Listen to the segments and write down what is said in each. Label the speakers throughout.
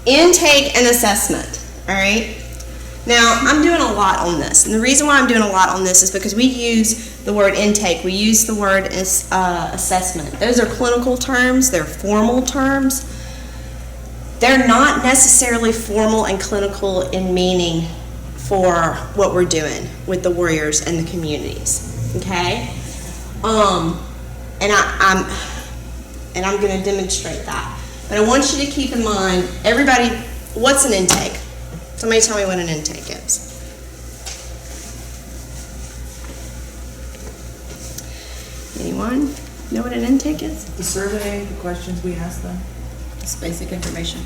Speaker 1: Intake and assessment, all right? Now, I'm doing a lot on this, and the reason why I'm doing a lot on this is because we use the word intake, we use the word assessment. Those are clinical terms, they're formal terms. They're not necessarily formal and clinical in meaning for what we're doing with the warriors and the communities, okay? And I'm going to demonstrate that. But I want you to keep in mind, everybody, what's an intake? Somebody tell me what an intake is. Anyone know what an intake is?
Speaker 2: The survey, the questions we ask them.
Speaker 3: It's basic information.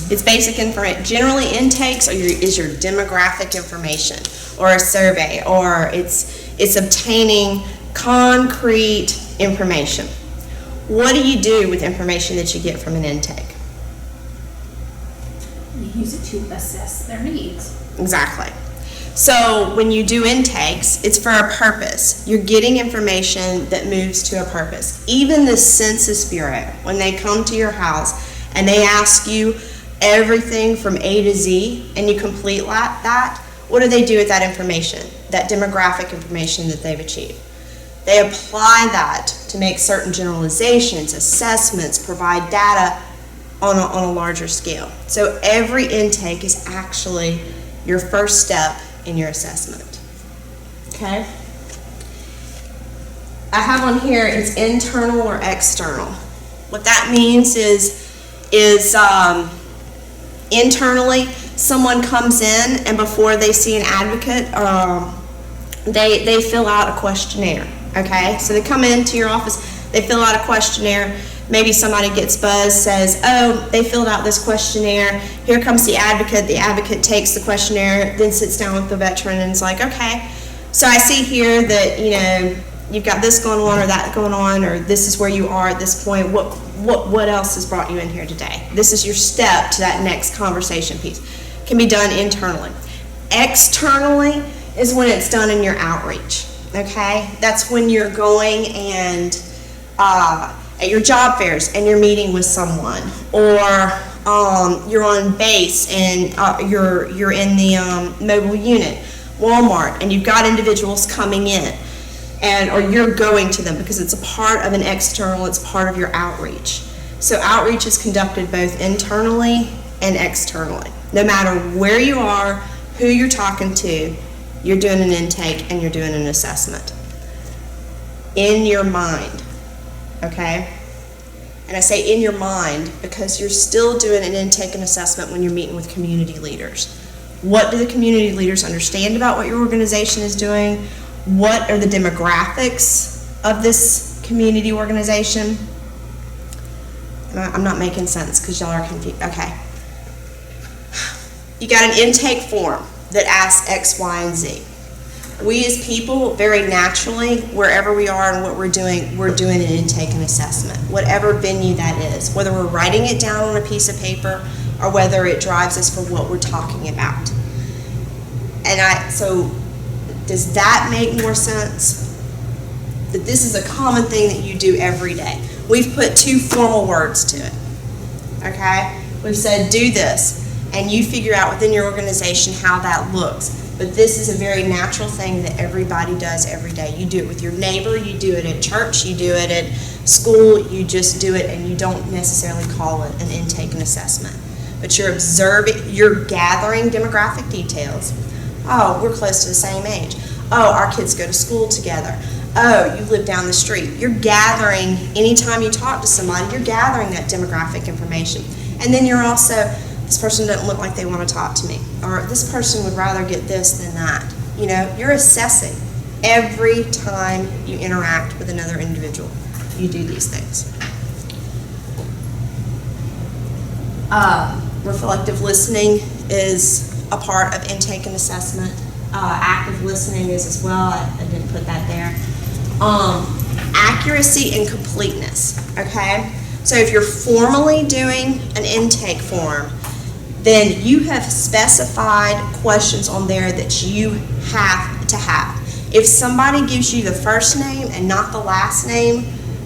Speaker 1: It's basic information. Generally, intakes is your demographic information, or a survey, or it's obtaining concrete information. What do you do with information that you get from an intake?
Speaker 4: You use it to assess their needs.
Speaker 1: Exactly. So when you do intakes, it's for a purpose. You're getting information that moves to a purpose. Even the Census Bureau, when they come to your house and they ask you everything from A to Z and you complete that, what do they do with that information, that demographic information that they've achieved? They apply that to make certain generalizations, assessments, provide data on a larger scale. So every intake is actually your first step in your assessment. Okay? I have on here, it's internal or external. What that means is internally, someone comes in and before they see an advocate, they fill out a questionnaire. Okay, so they come into your office, they fill out a questionnaire, maybe somebody gets buzzed, says, oh, they filled out this questionnaire, here comes the advocate takes the questionnaire, then sits down with the veteran and is like, okay, so I see here that, you've got this going on or that going on, or this is where you are at this point, what else has brought you in here today? This is your step to that next conversation piece. It can be done internally. Externally is when it's done in your outreach. Okay, that's when you're going and at your job fairs and you're meeting with someone, or you're on base and you're in the mobile unit, Walmart, and you've got individuals coming in, or you're going to them because it's a part of an external, it's part of your outreach. So outreach is conducted both internally and externally. No matter where you are, who you're talking to, you're doing an intake and you're doing an assessment. In your mind, okay? And I say in your mind because you're still doing an intake and assessment when you're meeting with community leaders. What do the community leaders understand about what your organization is doing? What are the demographics of this community organization? I'm not making sense because y'all are confused. Okay. You got an intake form that asks X, Y, and Z. We as people, very naturally, wherever we are and what we're doing an intake and assessment, whatever venue that is, whether we're writing it down on a piece of paper or whether it drives us for what we're talking about. So does that make more sense? That this is a common thing that you do every day. We've put two formal words to it, okay? We've said do this, and you figure out within your organization how that looks. But this is a very natural thing that everybody does every day. You do it with your neighbor, you do it at church, you do it at school, you just do it and you don't necessarily call it an intake and assessment. But you're observing, you're gathering demographic details. Oh, we're close to the same age. Oh, our kids go to school together. Oh, you live down the street. You're gathering, anytime you talk to somebody, you're gathering that demographic information. And then you're also, this person doesn't look like they want to talk to me, or this person would rather get this than that. You know, you're assessing every time you interact with another individual. You do these things. Reflective listening is a part of intake and assessment. Active listening is as well. I didn't put that there. Accuracy and completeness, okay? So if you're formally doing an intake form, then you have specified questions on there that you have to have. If somebody gives you the first name and not the last name,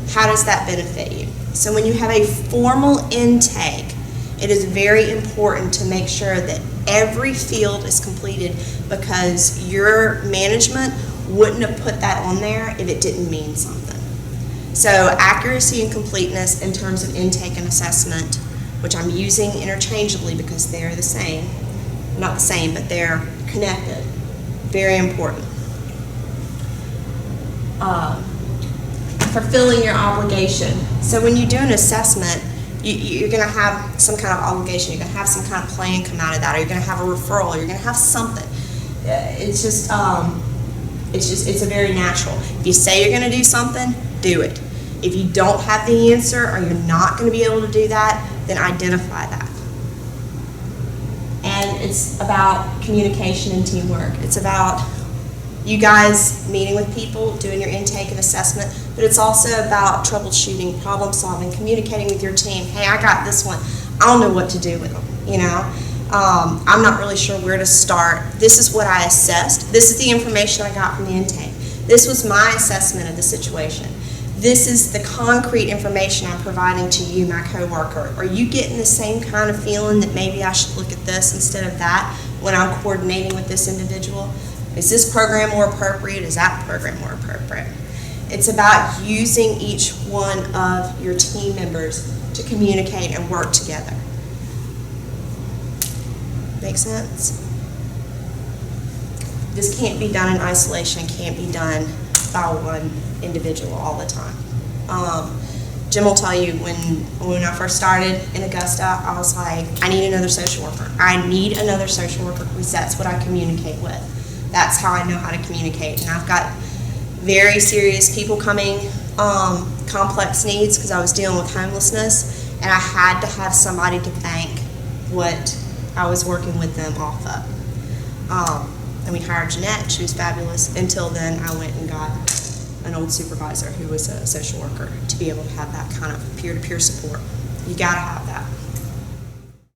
Speaker 1: how does that benefit you? So when you have a formal intake, It is very important to make sure that every field is completed, because your management wouldn't have put that on there if it didn't mean something. So accuracy and completeness in terms of intake and assessment, which I'm using interchangeably because they're the same, not the same, but they're connected. Very important. Fulfilling your obligation. So when you do an assessment, you're going to have some kind of obligation. You're going to have some kind of plan come out of that, or you're going to have a referral, or you're going to have something. It's a very natural. If you say you're going to do something, do it. If you don't have the answer, or you're not going to be able to do that, then identify that. And it's about communication and teamwork. It's about you guys meeting with people, doing your intake and assessment, but it's also about troubleshooting, problem solving, communicating with your team. Hey, I got this one. I don't know what to do with them, you know? I'm not really sure where to start. This is what I assessed. This is the information I got from the intake. This was my assessment of the situation. This is the concrete information I'm providing to you, my coworker. Are you getting the same kind of feeling that maybe I should look at this instead of that when I'm coordinating with this individual? Is this program more appropriate? Is that program more appropriate? It's about using each one of your team members to communicate and work together. Make sense? This can't be done in isolation, can't be done by one individual all the time. Jim will tell you when I first started in Augusta, I was like, I need another social worker. I need another social worker because that's what I communicate with. That's how I know how to communicate. And I've got very serious people coming, complex needs, because I was dealing with homelessness, and I had to have somebody to bank what I was working with them off of. And we hired Jeanette. She was fabulous. Until then, I went and got an old supervisor who was a social worker to be able to have that kind of peer-to-peer support. You gotta have that.